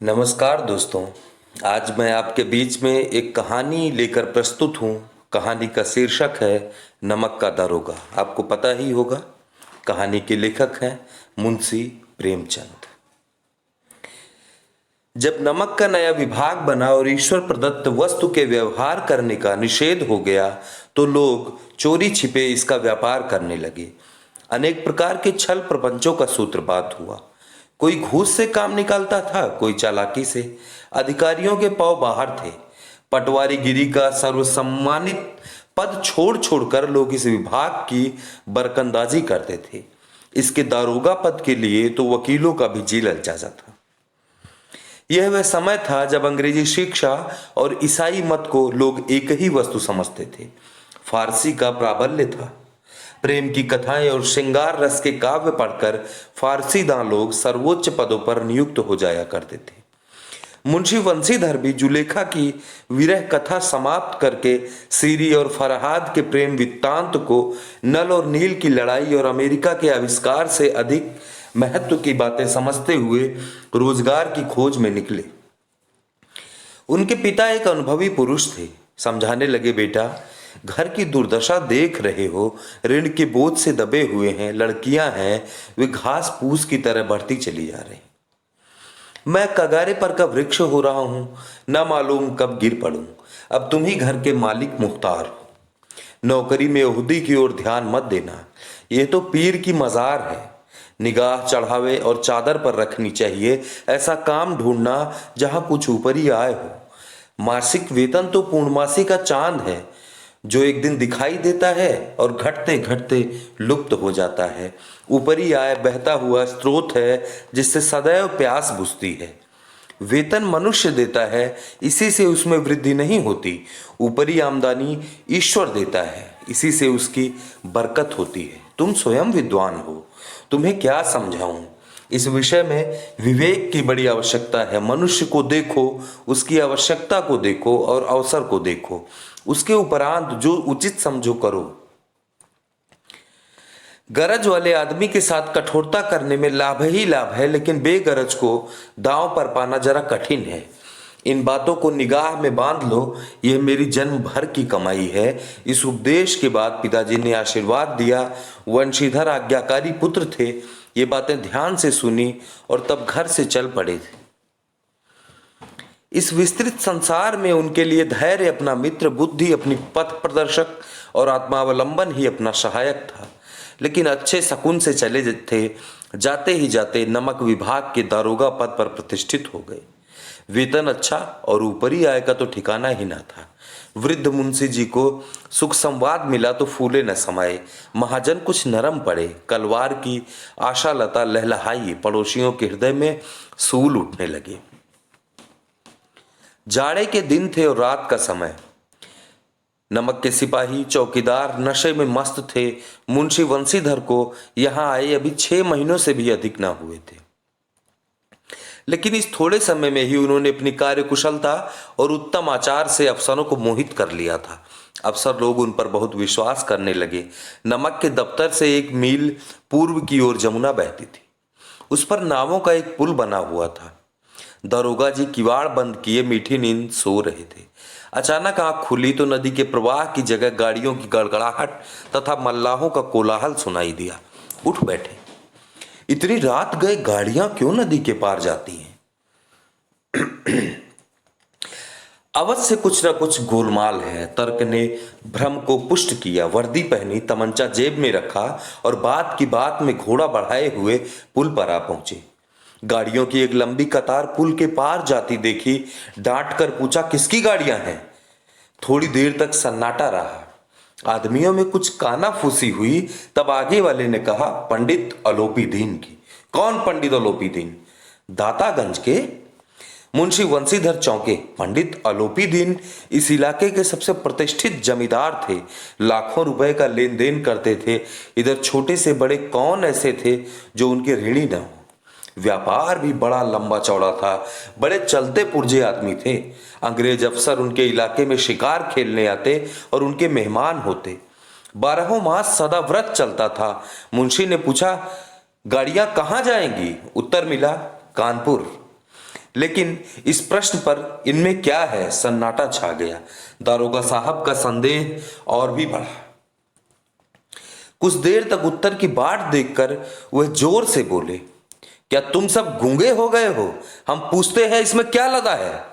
नमस्कार दोस्तों। आज मैं आपके बीच में एक कहानी लेकर प्रस्तुत हूँ। कहानी का शीर्षक है नमक का दरोगा। आपको पता ही होगा, कहानी के लेखक हैं मुंशी प्रेमचंद। जब नमक का नया विभाग बना और ईश्वर प्रदत्त वस्तु के व्यवहार करने का निषेध हो गया तो लोग चोरी छिपे इसका व्यापार करने लगे। अनेक प्रकार के छल प्रपंचों का सूत्रपात हुआ। कोई घूस से काम निकालता था, कोई चालाकी से। अधिकारियों के पांव बाहर थे। पटवारी गिरी का सर्वसम्मानित पद छोड़ छोड़कर लोग इस विभाग की बरकंदाजी करते थे। इसके दारोगा पद के लिए तो वकीलों का भी जी ललचा था। यह वह समय था जब अंग्रेजी शिक्षा और ईसाई मत को लोग एक ही वस्तु समझते थे। फारसी का प्राबल्य था। प्रेम की कथाएं और श्रृंगार रस के काव्य पढ़कर फारसीदां लोग सर्वोच्च पदों पर नियुक्त हो जाया करते थे। मुंशी वंशीधर भी जुलेखा की विरह कथा समाप्त करके सीरी और फरहाद के प्रेम वृत्तांत को नल और नील की लड़ाई और अमेरिका के आविष्कार से अधिक महत्व की बातें समझते हुए रोजगार की खोज में निकले। उनके पिता एक अनुभवी पुरुष थे। समझाने लगे, बेटा, घर की दुर्दशा देख रहे हो, ऋण के बोझ से दबे हुए हैं, लड़कियां हैं, वे घास फूस की तरह बढ़ती चली जा रही। मैं कगारे पर का वृक्ष हो रहा हूं, न मालूम कब गिर पड़ूं। अब तुम ही घर के मालिक मुख्तार हो। नौकरी में ओहदी की ओर ध्यान मत देना, यह तो पीर की मजार है। निगाह चढ़ावे और चादर पर रखनी चाहिए। ऐसा काम ढूंढना जहां कुछ ऊपरी आय हो। मासिक वेतन तो पूर्णमासी का चांद है, जो एक दिन दिखाई देता है और घटते घटते लुप्त हो जाता है। ऊपरी आय बहता हुआ स्रोत है जिससे सदैव प्यास बुझती है। वेतन मनुष्य देता है, इसी से उसमें वृद्धि नहीं होती। ऊपरी आमदनी ईश्वर देता है, इसी से उसकी बरकत होती है। तुम स्वयं विद्वान हो, तुम्हें क्या समझाऊं। इस विषय में विवेक की बड़ी आवश्यकता है। मनुष्य को देखो, उसकी आवश्यकता को देखो और अवसर को देखो। उसके उपरांत जो उचित समझो करो। गरज वाले आदमी के साथ कठोरता करने में लाभ ही लाभ है, लेकिन बेगरज को दांव पर पाना जरा कठिन है। इन बातों को निगाह में बांध लो, यह मेरी जन्म भर की कमाई है। इस उपदेश के बाद पिताजी ने आशीर्वाद दिया। वंशीधर आज्ञाकारी पुत्र थे। ये बातें ध्यान से सुनी और तब घर से चल पड़े थे। इस विस्तृत संसार में उनके लिए धैर्य अपना मित्र, बुद्धि अपनी पथ प्रदर्शक और आत्मावलंबन ही अपना सहायक था। लेकिन अच्छे शकुन से चले थे। जाते ही जाते नमक विभाग के दारोगा पद पर प्रतिष्ठित हो गए। वेतन अच्छा और ऊपरी आय का तो ठिकाना ही ना था। वृद्ध मुंशी जी को सुख संवाद मिला तो फूले न समाये। महाजन कुछ नरम पड़े। कलवार की आशा लता लहलहाई। पड़ोसियों के हृदय में सूल उठने लगे। जाड़े के दिन थे और रात का समय। नमक के सिपाही चौकीदार नशे में मस्त थे। मुंशी वंशीधर को यहां आए अभी 6 महीनों से भी अधिक ना हुए थे, लेकिन इस थोड़े समय में ही उन्होंने अपनी कार्यकुशलता और उत्तम आचार से अफसरों को मोहित कर लिया था। अफसर लोग उन पर बहुत विश्वास करने लगे। नमक के दफ्तर से 1 मील पूर्व की ओर जमुना बहती थी। उस पर नावों का एक पुल बना हुआ था। दरोगा जी किवाड़ बंद किए मीठी नींद सो रहे थे। अचानक आंख खुली तो नदी के प्रवाह की जगह गाड़ियों की गड़गड़ाहट तथा मल्लाहों का कोलाहल सुनाई दिया। उठ बैठे। इतनी रात गए गाड़ियां क्यों नदी के पार जाती हैं? अवश्य से कुछ न कुछ गोलमाल है। तर्क ने भ्रम को पुष्ट किया। वर्दी पहनी, तमंचा जेब में रखा और बात की बात में घोड़ा बढ़ाए हुए पुल पर आ पहुंचे। गाड़ियों की एक लंबी कतार पुल के पार जाती देखी। डांट कर पूछा, किसकी गाड़ियां हैं? थोड़ी देर तक सन्नाटा रहा। आदमियों में कुछ कानाफूसी हुई। तब आगे वाले ने कहा, पंडित अलोपी दीन की। कौन पंडित अलोपी दीन? दातागंज के। मुंशी वंशीधर चौंके। पंडित अलोपी दीन इस इलाके के सबसे प्रतिष्ठित जमींदार थे। लाखों रुपए का लेन देन करते थे। इधर छोटे से बड़े कौन ऐसे थे जो उनके ऋणी न हो। व्यापार भी बड़ा लंबा चौड़ा था। बड़े चलते पुर्जे आदमी थे। अंग्रेज अफसर उनके इलाके में शिकार खेलने आते और उनके मेहमान होते। 12 मास सदा व्रत चलता था। मुंशी ने पूछा, गाड़ियां कहां जाएंगी? उत्तर मिला, कानपुर। लेकिन इस प्रश्न पर इनमें क्या है, सन्नाटा छा गया। दारोगा साहब का संदेह और भी बढ़ा। कुछ देर तक उत्तर की बाट देखकर वह जोर से बोले, क्या तुम सब गूंगे हो गए हो? हम पूछते हैं इसमें क्या लगा है?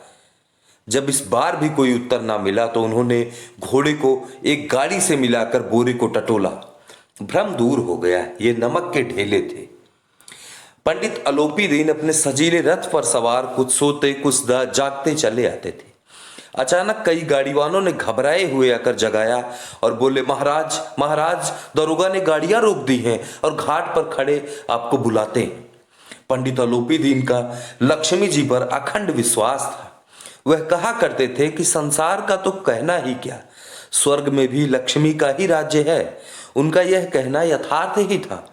जब इस बार भी कोई उत्तर ना मिला तो उन्होंने घोड़े को एक गाड़ी से मिलाकर बोरे को टटोला। भ्रम दूर हो गया, ये नमक के ढेले थे। पंडित अलोपी दीन अपने सजीले रथ पर सवार कुछ सोते कुछ जागते चले आते थे। अचानक कई गाड़ीवानों ने घबराए हुए आकर जगाया और बोले, महाराज महाराज, दरोगा ने गाड़ियां रोक दी हैं और घाट पर खड़े आपको बुलाते हैं। पंडित अलोपी दीन का लक्ष्मी जी पर अखंड विश्वास था। वह कहा करते थे कि संसार का तो कहना ही क्या, स्वर्ग में भी लक्ष्मी का ही राज्य है। उनका यह कहना यथार्थ ही था।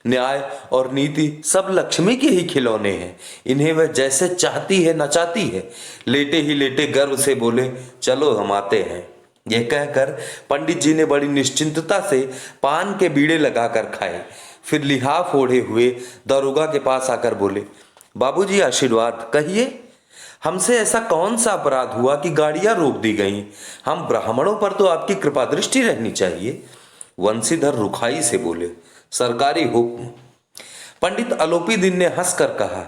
न्याय और नीति सब लक्ष्मी के ही खिलौने हैं, इन्हें वह जैसे चाहती है नचाती है। लेटे ही लेटे गर्व से बोले, चलो हम आते हैं। यह कहकर पंडित जी ने बड़ी निश्चिंतता से पान के बीड़े लगाकर खाए। फिर लिहाफ ओढ़े हुए दारोगा के पास आकर बोले, बाबूजी आशीर्वाद, कहिए हमसे ऐसा कौन सा अपराध हुआ कि गाड़ियां रोक दी गईं? हम ब्राह्मणों पर तो आपकी कृपा दृष्टि रहनी चाहिए। वंशीधर रुखाई से बोले, सरकारी हुक्म। पंडित अलोपी दीन ने हंसकर कहा,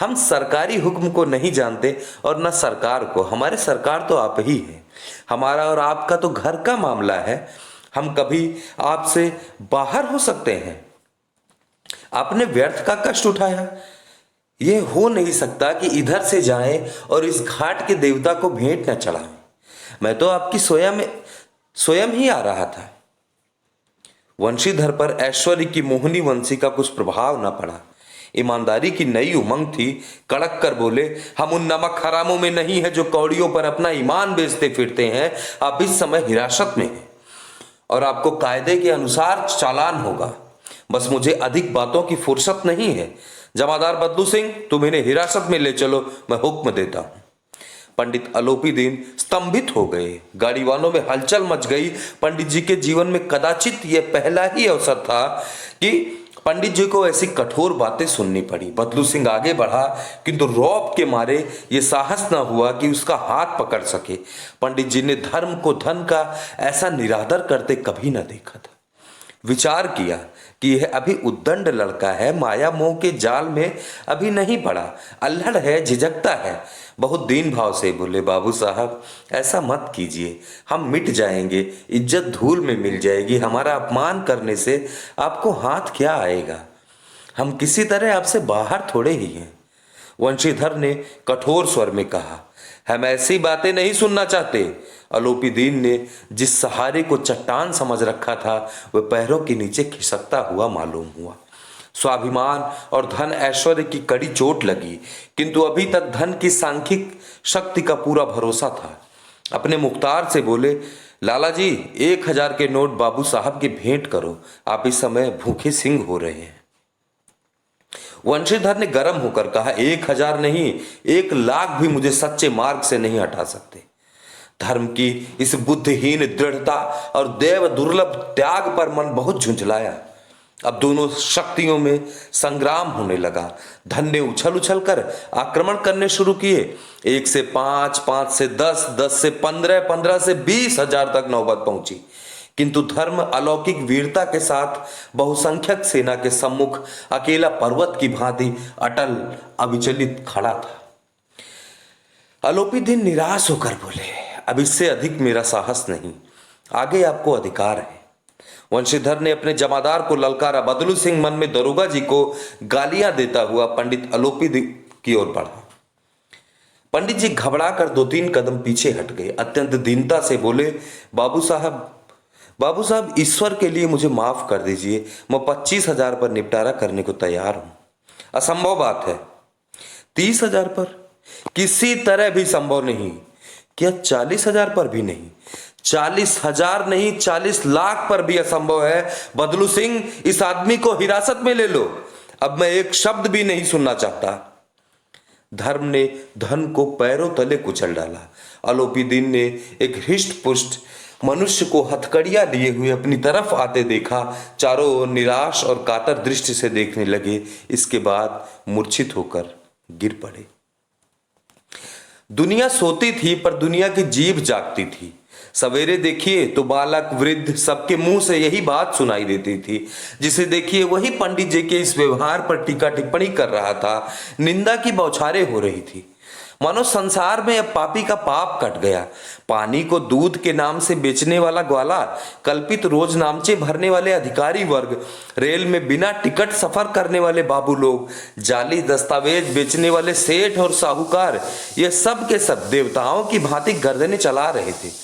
हम सरकारी हुक्म को नहीं जानते और न सरकार को, हमारे सरकार तो आप ही हैं। हमारा और आपका तो घर का मामला है, हम कभी आपसे बाहर हो सकते हैं। आपने व्यर्थ का कष्ट उठाया। यह हो नहीं सकता कि इधर से जाएं और इस घाट के देवता को भेंट न चढ़ाएं। मैं तो आपकी स्वयं ही आ रहा था। वंशीधर पर ऐश्वर्य की मोहनी वंशी का कुछ प्रभाव न पड़ा। ईमानदारी की नई उमंग थी। कड़क कर बोले, हम उन नमक हरामों में नहीं है जो कौड़ियों पर अपना ईमान बेचते फिरते हैं। आप इस समय हिरासत में हैं और आपको कायदे के अनुसार चालान होगा। बस मुझे अधिक बातों की फुर्सत नहीं है। जमादार बदलू सिंह, तुम इन्हें हिरासत में ले चलो, मैं हुक्म देता हूं। पंडित अलोपी दीन स्तंभित हो गए। गाड़ीवानों में हलचल मच गई। पंडित जी के जीवन में कदाचित यह पहला ही अवसर था कि पंडित जी को ऐसी कठोर बातें सुननी पड़ी। बदलू सिंह आगे बढ़ा, किंतु रौब के मारे ये साहस न हुआ कि उसका हाथ पकड़ सके। पंडित जी ने धर्म को धन का ऐसा निरादर करते कभी न देखा था। विचार किया कि यह अभी उद्दंड लड़का है, माया मोह के जाल में अभी नहीं पड़ा, अल्हड़ है, झिझकता है। बहुत दीन भाव से बोले, बाबू साहब ऐसा मत कीजिए, हम मिट जाएंगे, इज्जत धूल में मिल जाएगी। हमारा अपमान करने से आपको हाथ क्या आएगा? हम किसी तरह आपसे बाहर थोड़े ही हैं। वंशीधर ने कठोर स्वर में कहा, हम ऐसी बातें नहीं सुनना चाहते। अलोपी दीन ने जिस सहारे को चट्टान समझ रखा था वह पैरों के नीचे खिसकता हुआ मालूम हुआ। स्वाभिमान और धन ऐश्वर्य की कड़ी चोट लगी, किंतु अभी तक धन की सांख्यिक शक्ति का पूरा भरोसा था। अपने मुख्तार से बोले, लाला जी 1000 के नोट बाबू साहब की भेंट करो, आप इस समय भूखे सिंह हो रहे हैं। वंशीधर ने गर्म होकर कहा, 1000 नहीं, 1,00,000 भी मुझे सच्चे मार्ग से नहीं हटा सकते। धर्म की इस बुद्धिहीन दृढ़ता और देव दुर्लभ त्याग पर मन बहुत झुंझलाया। अब दोनों शक्तियों में संग्राम होने लगा। धन ने उछल उछल कर आक्रमण करने शुरू किए। 1 से 5, 5 से 10, 10 से 15, 15 से 20,000 तक नौबत पहुंची। किंतु धर्म अलौकिक वीरता के साथ बहुसंख्यक सेना के सम्मुख अकेला पर्वत की भांति अटल अविचलित खड़ा था। अलोपी दीन निराश होकर बोले, अब इससे अधिक मेरा साहस नहीं, आगे आपको अधिकार है। वंशीधर ने अपने जमादार को ललकारा। बदलू सिंह मन में दरोगा जी को गालियां देता हुआ पंडित अलोपी की ओर बढ़ा। पंडित जी घबरा कर 2-3 कदम पीछे हट गए। अत्यंत दीनता से बोले, बाबू साहब ईश्वर के लिए मुझे माफ कर दीजिए, मैं 25,000 पर निपटारा करने को तैयार हूं। असंभव बात है। 30,000 पर किसी तरह भी संभव नहीं। क्या 40,000 पर भी नहीं? 40,000 नहीं, 40,00,000 पर भी असंभव है। बदलू सिंह, इस आदमी को हिरासत में ले लो, अब मैं एक शब्द भी नहीं सुनना चाहता। धर्म ने धन को पैरों तले कुचल डाला। अलोपी दीन ने एक हृष्ट पुष्ट मनुष्य को हथकड़ियां लिए हुए अपनी तरफ आते देखा। चारों ओर निराश और कातर दृष्टि से देखने लगे। इसके बाद मूर्छित होकर गिर पड़े। दुनिया सोती थी पर दुनिया की जीभ जागती थी। सवेरे देखिए तो बालक वृद्ध सबके मुंह से यही बात सुनाई देती थी। जिसे देखिए वही पंडित जी के इस व्यवहार पर टीका टिप्पणी कर रहा था, निंदा की बौछारें हो रही थी। मानो संसार में अब पापी का पाप कट गया। पानी को दूध के नाम से बेचने वाला ग्वाला, कल्पित रोज नामचे भरने वाले अधिकारी वर्ग, रेल में बिना टिकट सफर करने वाले बाबू लोग, जाली दस्तावेज बेचने वाले सेठ और साहूकार, ये सब के सब देवताओं की भांति गर्दनें चला रहे थे।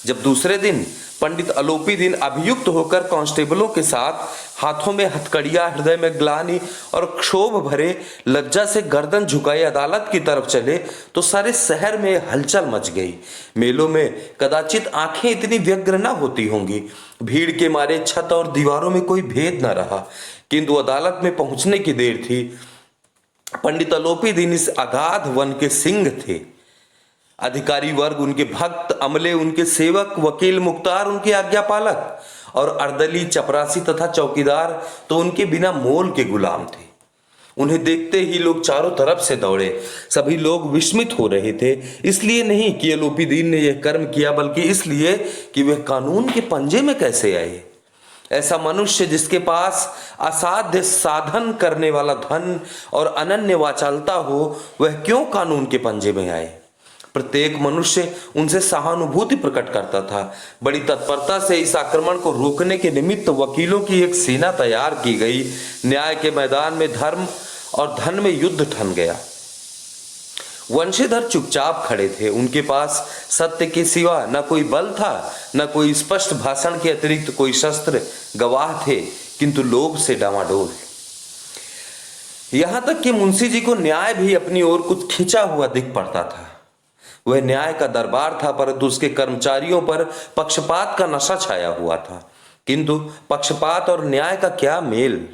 जब दूसरे दिन पंडित अलोपी दिन अभियुक्त होकर कांस्टेबलों के साथ, हाथों में हथकड़ियां, हृदय में ग्लानि और क्षोभ भरे लज्जा से गर्दन झुकाए अदालत की तरफ चले तो सारे शहर में हलचल मच गई। मेलों में कदाचित आंखें इतनी व्यग्र न होती होंगी। भीड़ के मारे छत और दीवारों में कोई भेद न रहा। किंतु अदालत में पहुंचने की देर थी। पंडित अलोपी दिन इस अगाध वन के सिंह थे। अधिकारी वर्ग उनके भक्त, अमले उनके सेवक, वकील मुख्तार उनके आज्ञापालक और अर्दली, चपरासी तथा चौकीदार तो उनके बिना मोल के गुलाम थे। उन्हें देखते ही लोग चारों तरफ से दौड़े। सभी लोग विस्मित हो रहे थे, इसलिए नहीं कि अलोपी दीन ने यह कर्म किया, बल्कि इसलिए कि वह कानून के पंजे में कैसे आए। ऐसा मनुष्य जिसके पास असाध्य साधन करने वाला धन और अनन्य वाचालता हो, वह क्यों कानून के पंजे में आए। प्रत्येक मनुष्य उनसे सहानुभूति प्रकट करता था। बड़ी तत्परता से इस आक्रमण को रोकने के निमित्त वकीलों की एक सेना तैयार की गई। न्याय के मैदान में धर्म और धन में युद्ध ठन गया। वंशीधर चुपचाप खड़े थे। उनके पास सत्य के सिवा न कोई बल था, न कोई स्पष्ट भाषण के अतिरिक्त कोई शस्त्र। गवाह थे किंतु लोभ से डामाडोल। यहां तक कि मुंशी जी को न्याय भी अपनी ओर कुछ खिंचा हुआ दिख पड़ता था। वह न्याय का दरबार था, परंतु उसके कर्मचारियों पर पक्षपात का नशा छाया हुआ था। किंतु पक्षपात और न्याय का क्या मेल।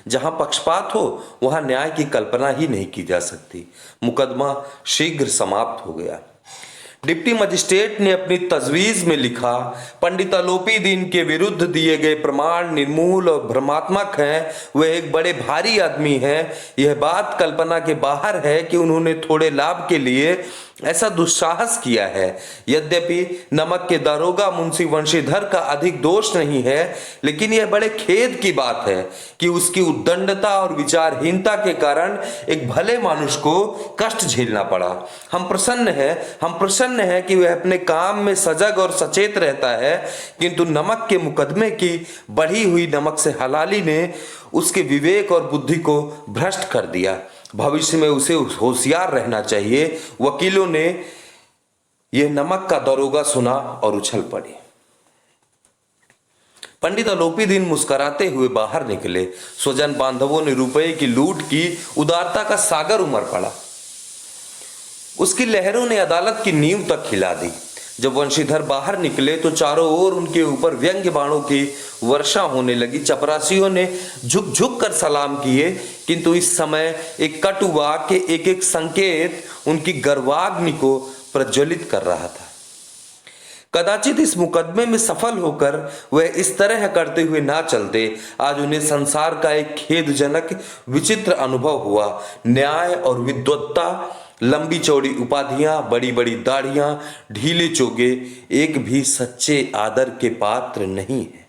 जहां पक्षपात हो वहां न्याय की कल्पना ही नहीं की जा सकती। मुकदमा शीघ्र समाप्त हो गया। डिप्टी मजिस्ट्रेट ने अपनी तजवीज में लिखा, पंडित अलोपी दीन के विरुद्ध दिए गए प्रमाण निर्मूल और भ्रमात्मक हैं। वह एक बड़े भारी आदमी हैं। यह बात कल्पना के बाहर है कि उन्होंने थोड़े लाभ के लिए ऐसा दुस्साहस किया है। यद्यपि नमक के दारोगा मुंशी वंशीधर का अधिक दोष नहीं है, लेकिन यह बड़े खेद की बात है कि उसकी उद्दंडता और विचारहीनता के कारण एक भले मनुष्य को कष्ट झेलना पड़ा। हम प्रसन्न हैं कि वह अपने काम में सजग और सचेत रहता है, किंतु नमक के मुकदमे की बढ़ी हुई नमक से हलाली ने उसके विवेक और बुद्धि को भ्रष्ट कर दिया। भविष्य में उसे होशियार रहना चाहिए। वकीलों ने यह नमक का दरोगा सुना और उछल पड़े। पंडित अलोपी दीन मुस्कुराते हुए बाहर निकले। स्वजन बांधवों ने रुपए की लूट की उदारता का सागर उमड़ पड़ा। उसकी लहरों ने अदालत की नींव तक हिला दी। जब वंशीधर बाहर निकले तो चारों ओर उनके ऊपर व्यंग्य बाणों की वर्षा होने लगी। चपरासियों ने झुक झुक कर सलाम किए, किंतु इस समय एक कटु वाक्य, एक एक संकेत उनकी गर्वाग्नि को प्रज्वलित कर रहा था। कदाचित इस मुकदमे में सफल होकर वह इस तरह करते हुए ना चलते। आज उन्हें संसार का एक खेदजनक विचित्र अनुभव हुआ। न्याय और विद्वत्ता, लंबी चौड़ी उपाधियां, बड़ी बड़ी दाढ़ियां, ढीले चोगे, एक भी सच्चे आदर के पात्र नहीं है।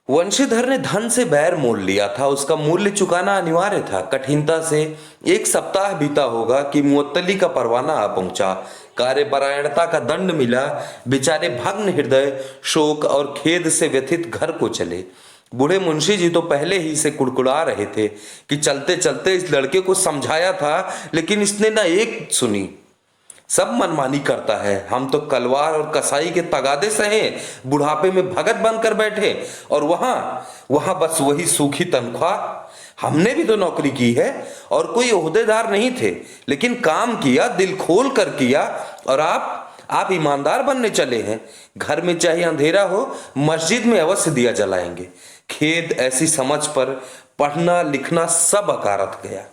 वंशीधर ने धन से बैर मोल लिया था। उसका मूल्य चुकाना अनिवार्य था। कठिनता से एक सप्ताह बीता होगा कि मुअत्तली का परवाना आ पहुंचा। कार्यपरायणता का दंड मिला। बेचारे भग्न हृदय, शोक और खेद से व्यथित घर को चले। बूढ़े मुंशी जी तो पहले ही से कुड़कुड़ा रहे थे कि चलते चलते इस लड़के को समझाया था, लेकिन इसने ना एक सुनी। सब मनमानी करता है। हम तो कलवार और कसाई के तगादे सहे, बुढ़ापे में भगत बनकर बैठे, और वहां बस वही सूखी तनख्वाह। हमने भी तो नौकरी की है और कोई ओहदेदार नहीं थे, लेकिन काम किया, दिल खोल कर किया। और आप ईमानदार बनने चले हैं। घर में चाहे अंधेरा हो, मस्जिद में अवश्य दिया जलाएंगे। खेद ऐसी समझ पर पढ़ना लिखना सब अकारत गया।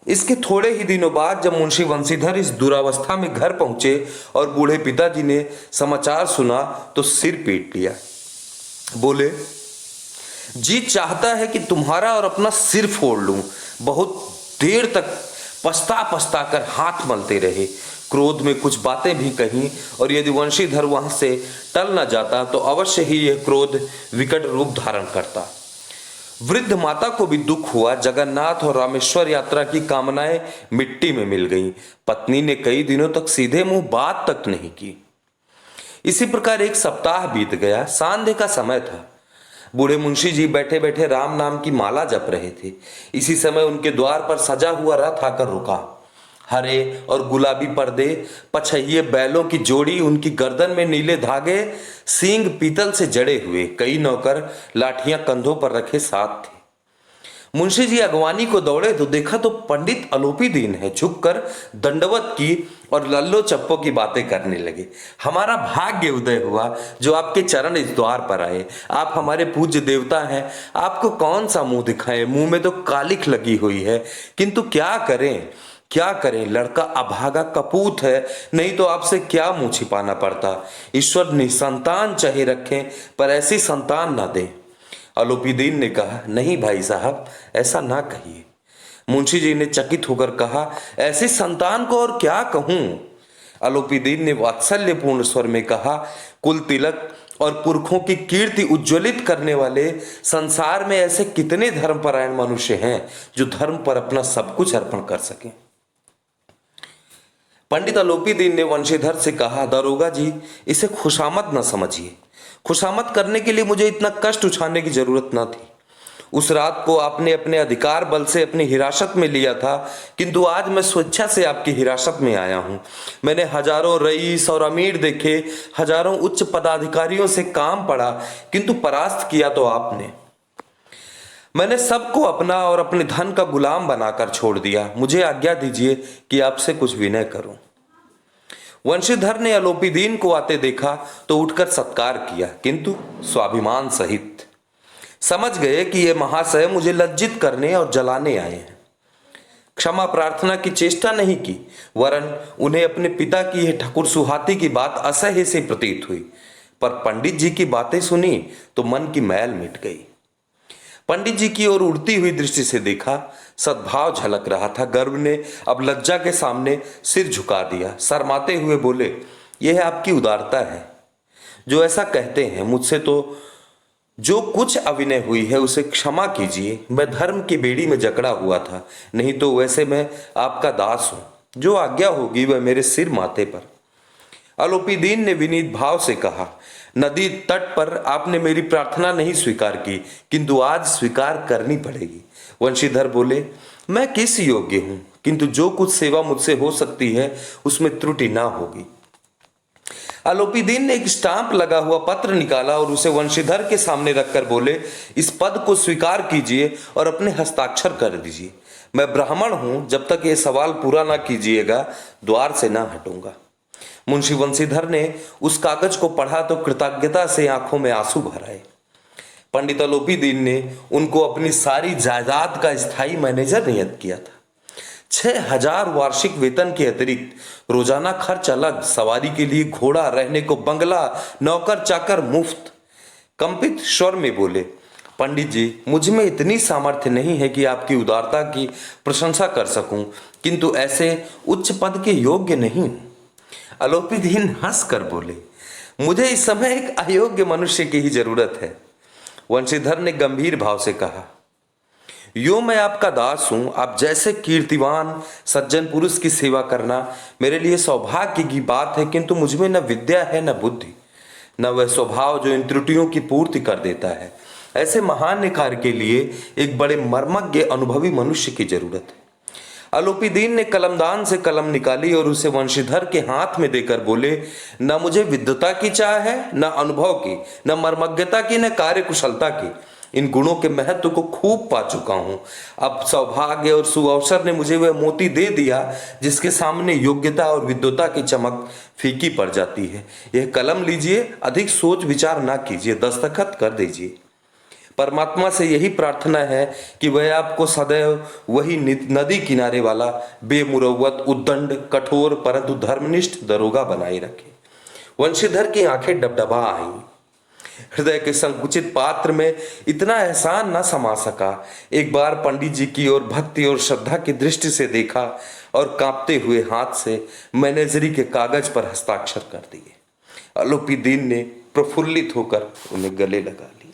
इसके थोड़े ही दिनों बाद जब मुंशी वंशीधर इस दुरावस्था में घर पहुंचे और बूढ़े पिताजी ने समाचार सुना तो सिर पीट लिया। बोले, जी चाहता है कि तुम्हारा और अपना सिर फोड़ लूं। बहुत देर तक पछता पछता कर हाथ मलते रहे। क्रोध में कुछ बातें भी कहीं, और यदि वंशीधर वहां से टल न जाता तो अवश्य ही यह क्रोध विकट रूप धारण करता। वृद्ध माता को भी दुख हुआ। जगन्नाथ और रामेश्वर यात्रा की कामनाएं मिट्टी में मिल गईं। पत्नी ने कई दिनों तक सीधे मुंह बात तक नहीं की। इसी प्रकार एक सप्ताह बीत गया। सांध्य का समय था। बूढ़े मुंशी जी बैठे बैठे राम नाम की माला जप रहे थे। इसी समय उनके द्वार पर सजा हुआ रथ आकर रुका। हरे और गुलाबी पर्दे, पछइये बैलों की जोड़ी, उनकी गर्दन में नीले धागे, सींग पीतल से जड़े हुए, कई नौकर लाठियां कंधों पर रखे साथ थे। मुंशी जी अगवानी को दौड़े तो देखा तो पंडित अलोपी दीन है। झुककर दंडवत की और लल्लो चप्पो की बातें करने लगे। हमारा भाग्य उदय हुआ जो आपके चरण इस द्वार पर आए। आप हमारे पूज्य देवता हैं। आपको कौन सा मुंह दिखाएं? मुंह में तो कालिख लगी हुई है, किंतु क्या करें क्या करें? लड़का अभागा कपूत है, नहीं तो आपसे क्या मुंह छिपाना पड़ता। ईश्वर निसंतान चाहे रखें, पर ऐसी संतान ना दे। अलोपीदीन ने कहा, नहीं भाई साहब, ऐसा ना कहिए। मुंशी जी ने चकित होकर कहा, ऐसी संतान को और क्या कहूं? अलोपीदीन ने वात्सल्यपूर्ण स्वर में कहा, कुल तिलक और पुरखों की कीर्ति उज्ज्वलित करने वाले संसार में ऐसे कितने धर्मपरायण मनुष्य हैं जो धर्म पर अपना सब कुछ अर्पण कर सकें। पंडित अलोपीदीन ने वंशीधर से कहा, दरोगा जी, इसे खुशामद न समझिए। खुशामद करने के लिए मुझे इतना कष्ट उठाने की जरूरत न थी। उस रात को आपने अपने अधिकार बल से अपनी हिरासत में लिया था, किंतु आज मैं स्वेच्छा से आपकी हिरासत में आया हूं। मैंने हजारों रईस और अमीर देखे, हजारों उच्च पदाधिकारियों से काम पड़ा, किंतु परास्त किया तो आपने। मैंने सबको अपना और अपने धन का गुलाम बनाकर छोड़ दिया। मुझे आज्ञा दीजिए कि आपसे कुछ विनय करूं। वंशीधर ने अलोपीदीन को आते देखा तो उठकर सत्कार किया, किंतु स्वाभिमान सहित। समझ गए कि ये महाशय मुझे लज्जित करने और जलाने आए हैं। क्षमा प्रार्थना की चेष्टा नहीं की, वरन उन्हें अपने पिता की यह ठकुर सुहाती की बात असह्य से प्रतीत हुई। पर पंडित जी की बातें सुनी तो मन की मैल मिट गई। पंडित जी की ओर उड़ती हुई दृष्टि से देखा, सद्भाव झलक रहा था। गर्व ने अब लज्जा के सामने सिर झुका दिया। शर्माते हुए बोले, यह आपकी उदारता है जो ऐसा कहते हैं। मुझसे तो जो कुछ अविनय हुई है उसे क्षमा कीजिए। मैं धर्म की बेड़ी में जकड़ा हुआ था, नहीं तो वैसे मैं आपका दास हूं। जो आज्ञा होगी वह मेरे सिर माथे पर। अलोपीदीन ने विनीत भाव से कहा, नदी तट पर आपने मेरी प्रार्थना नहीं स्वीकार की, किंतु आज स्वीकार करनी पड़ेगी। वंशीधर बोले, मैं किस योग्य हूं, किंतु जो कुछ सेवा मुझसे हो सकती है उसमें त्रुटि ना होगी। अलोपीदीन ने एक स्टाम्प लगा हुआ पत्र निकाला और उसे वंशीधर के सामने रखकर बोले, इस पद को स्वीकार कीजिए और अपने हस्ताक्षर कर दीजिए। मैं ब्राह्मण हूं, जब तक ये सवाल पूरा ना कीजिएगा द्वार से ना हटूंगा। मुंशी वंशीधर ने उस कागज को पढ़ा तो कृतज्ञता से आंखों में आंसू भर आए। पंडित अलोपीदीन ने उनको अपनी सारी जायदाद का स्थायी मैनेजर नियुक्त किया था। 6,000 वार्षिक वेतन के अतिरिक्त रोजाना खर्च अलग, सवारी के लिए घोड़ा, रहने को बंगला, नौकर चाकर मुफ्त। कंपित स्वर में बोले, पंडित जी, मुझ में इतनी सामर्थ्य नहीं है कि आपकी उदारता की प्रशंसा कर सकूं, किंतु ऐसे उच्च पद के योग्य नहीं हूं। अलोपीदीन हंस कर बोले, मुझे इस समय एक अयोग्य मनुष्य की ही जरूरत है। वंशीधर ने गंभीर भाव से कहा, यो मैं आपका दास हूं। आप जैसे कीर्तिवान सज्जन पुरुष की सेवा करना मेरे लिए सौभाग्य की बात है, किंतु मुझमें न विद्या है न बुद्धि, न वह स्वभाव जो इन त्रुटियों की पूर्ति कर देता है। ऐसे महान कार्य के लिए एक बड़े मर्मज्ञ अनुभवी मनुष्य की जरूरत है। अलोपीदीन ने कलमदान से कलम निकाली और उसे वंशीधर के हाथ में देकर बोले, न मुझे विद्वता की चाह है, न अनुभव की, न मर्मज्ञता की, न कार्यकुशलता की। इन गुणों के महत्व को खूब पा चुका हूं। अब सौभाग्य और सुअवसर ने मुझे वह मोती दे दिया जिसके सामने योग्यता और विद्वता की चमक फीकी पड़ जाती है। यह कलम लीजिए, अधिक सोच विचार ना कीजिए, दस्तखत कर दीजिए। परमात्मा से यही प्रार्थना है कि वह आपको सदैव वही नदी किनारे वाला बेमुरव्वत, उद्दंड, कठोर परंतु धर्मनिष्ठ दरोगा बनाए रखे। वंशीधर की आंखें डबडबा आईं। हृदय के संकुचित पात्र में इतना एहसान न समा सका। एक बार पंडित जी की ओर भक्ति और श्रद्धा की दृष्टि से देखा और कांपते हुए हाथ से मैनेजरी के कागज पर हस्ताक्षर कर दिए। आलोपी दीन ने प्रफुल्लित होकर उन्हें गले लगा लिया।